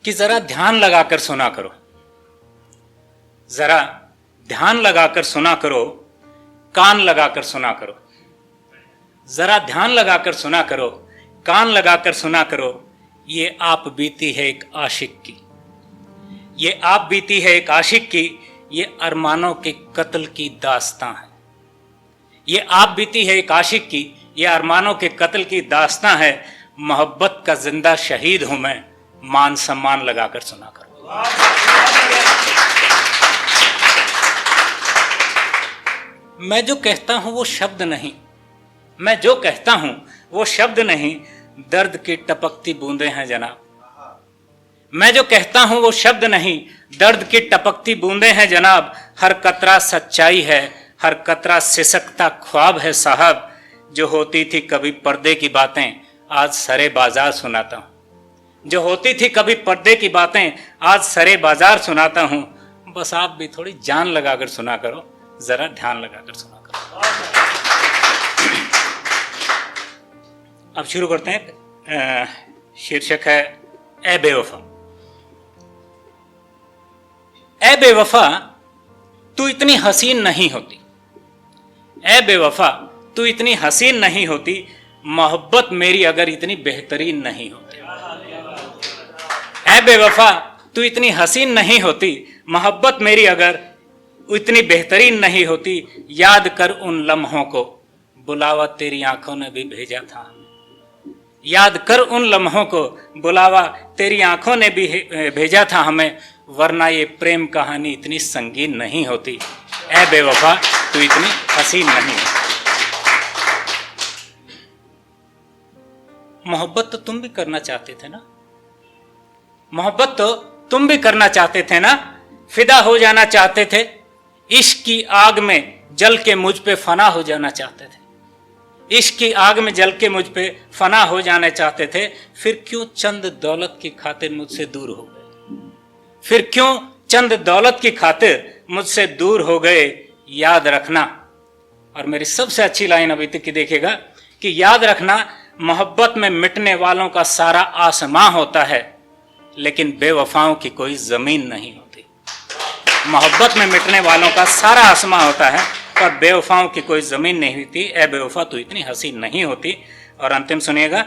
कि जरा ध्यान लगाकर सुना करो, जरा ध्यान लगाकर सुना करो, कान लगाकर सुना करो, जरा ध्यान लगाकर सुना करो, कान लगाकर सुना करो। ये आप बीती है एक आशिक की, ये आप बीती है एक आशिक की, ये अरमानों के कत्ल की दास्तां है। ये आप बीती है एक आशिक की, ये अरमानों के कत्ल की दास्तां है। मोहब्बत का जिंदा शहीद हूं मैं, मान सम्मान लगाकर सुना करो। मैं जो कहता हूं वो शब्द नहीं, मैं जो कहता हूं वो शब्द नहीं, दर्द की टपकती बूंदें हैं जनाब। मैं जो कहता हूं वो शब्द नहीं, दर्द की टपकती बूंदें हैं जनाब। हर कतरा सच्चाई है, हर कतरा सिसकता ख्वाब है साहब। जो होती थी कभी पर्दे की बातें, आज सरे बाजार सुनाता हूं। जो होती थी कभी पर्दे की बातें, आज सरे बाजार सुनाता हूं। बस आप भी थोड़ी जान लगाकर सुना करो, जरा ध्यान लगाकर सुना करो। अब शुरू करते हैं। शीर्षक है ए बेवफा। ए बेवफा तू इतनी हसीन नहीं होती, ए बेवफा तू इतनी हसीन नहीं होती, मोहब्बत मेरी अगर इतनी बेहतरीन नहीं होती। ए बेवफा तू इतनी हसीन नहीं होती, मोहब्बत मेरी अगर इतनी बेहतरीन नहीं होती। याद कर उन लम्हों को, बुलावा तेरी आंखों ने भी भेजा था। याद कर उन लम्हों को, बुलावा तेरी आंखों ने भी भेजा था हमें, वरना ये प्रेम कहानी इतनी संगीन नहीं होती। ए बेवफा तू इतनी हसीन नहीं। मोहब्बत तो तुम भी करना चाहते थे ना, मोहब्बत तो तुम भी करना चाहते थे ना, फिदा हो जाना चाहते थे, इश्क की आग में जल के मुझ पे फना हो जाना चाहते थे, इश्क की आग में जल के मुझ पे फना हो जाना चाहते थे। फिर क्यों चंद दौलत की खातिर मुझसे दूर हो गए, फिर क्यों चंद दौलत की खातिर मुझसे दूर हो गए। याद रखना, और मेरी सबसे अच्छी लाइन अभी तक की देखिएगा, कि याद रखना मोहब्बत में मिटने वालों का सारा आसमां होता है, लेकिन बेवफाओं की कोई जमीन नहीं होती। मोहब्बत में मिटने वालों का सारा आसमां होता है, पर बेवफाओं की कोई जमीन नहीं होती। ए बेवफा तू इतनी हसीन नहीं होती। और अंतिम सुनिएगा,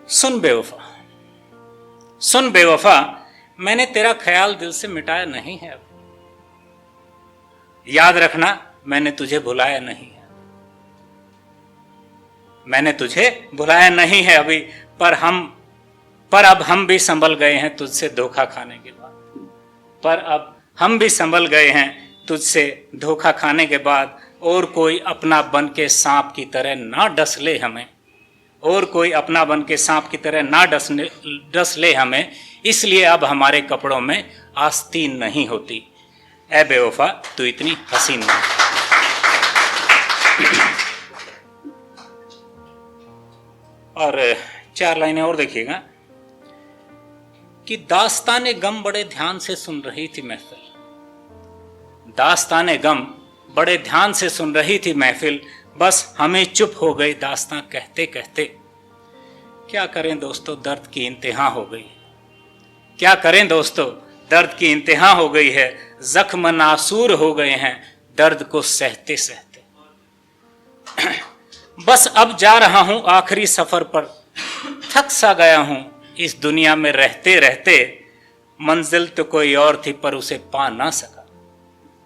सुन बेवफा, सुन बेवफा, मैंने तेरा ख्याल दिल से मिटाया नहीं है। याद रखना मैंने तुझे भुलाया नहीं है, मैंने तुझे भुलाया नहीं है अभी, पर अब हम भी संभल गए हैं तुझसे धोखा खाने के बाद। पर अब हम भी संभल गए हैं तुझसे धोखा खाने के बाद। और कोई अपना बन के सांप की तरह ना डस ले हमें, और कोई अपना बन के सांप की तरह ना डस ले हमें, इसलिए अब हमारे कपड़ों में आस्तीन नहीं होती। ए बेवफा तू इतनी हसीन नहीं। और 4 लाइनें और देखिएगा, कि दास्ताने गम बड़े ध्यान से सुन रही थी महफिल, दास्ताने गम बड़े ध्यान से सुन रही थी महफिल, बस हमें चुप हो गई दास्तां कहते कहते। क्या करें दोस्तों, दर्द की इंतहा हो गई, क्या करें दोस्तों, दर्द की इंतहा हो गई है। जख्म नासूर हो गए हैं दर्द को सहते सहते। बस अब जा रहा हूं आखिरी सफर पर, थक सा गया हूं इस दुनिया में रहते रहते। मंजिल तो कोई और थी पर उसे पा ना सका,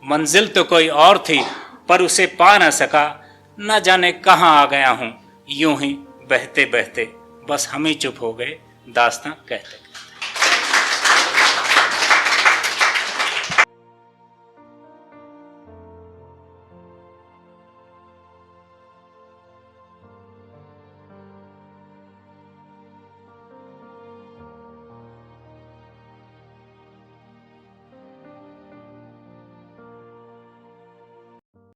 मंजिल तो कोई और थी पर उसे पा ना सका। न जाने कहां आ गया हूं यूं ही बहते बहते, बस हम ही चुप हो गए दास्तां कहते।